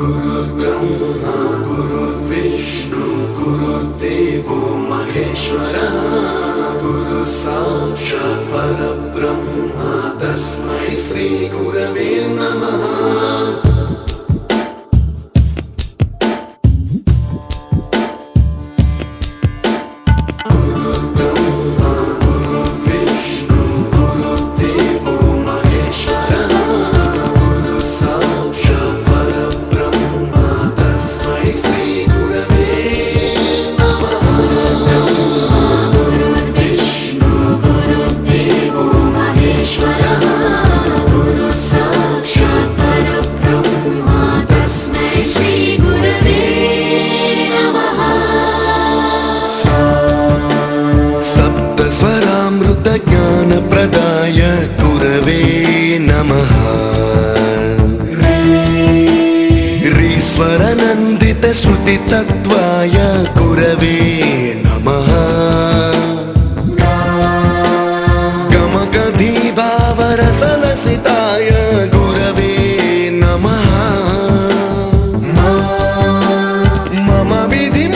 गुरुर्ब्रह्मा गुरुर्विष्णु गुरुर्देवो महेश्वरः गुरु साक्षात् परब्रह्म तस्मै श्री गुरवे नमः। ज्ञान प्रदाय गुरवे नमः। ईश्वर नंदित श्रुति तत्वाय गुरवे नमः। गमगधी भावरसलसिताय गुरवे नमः। मम विधि